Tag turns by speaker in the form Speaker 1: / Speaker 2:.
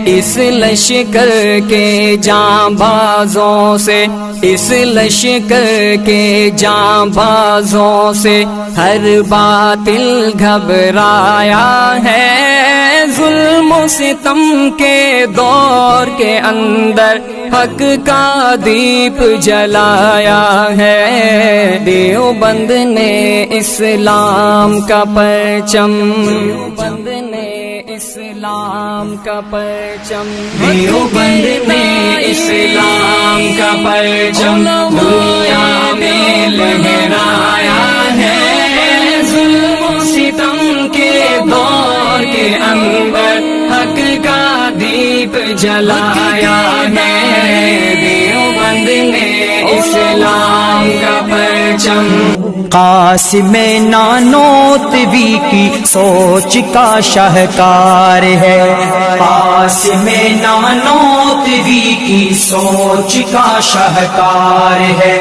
Speaker 1: اس لشکر کے جانبازوں سے، اس لشکر کے جانبازوں سے ہر باطل گھبرایا ہے، ظلم و ستم کے دور کے اندر حق کا دیپ جلایا ہے، دیوبند نے اسلام کا پرچم، دیوبند نے اسلام کا پرچم، دیوبند نے اسلام کا پرچم دنیا میں لہرایا ہے، ظلم و ستم کے دور کے اندر حق کا دیپ جلایا ہے، دیوبند نے اسلام کا پرچم۔
Speaker 2: قاسم نانوتوی کی سوچ کا شاہکار ہے، قاسم نانوتوی کی سوچ کا شاہکار ہے۔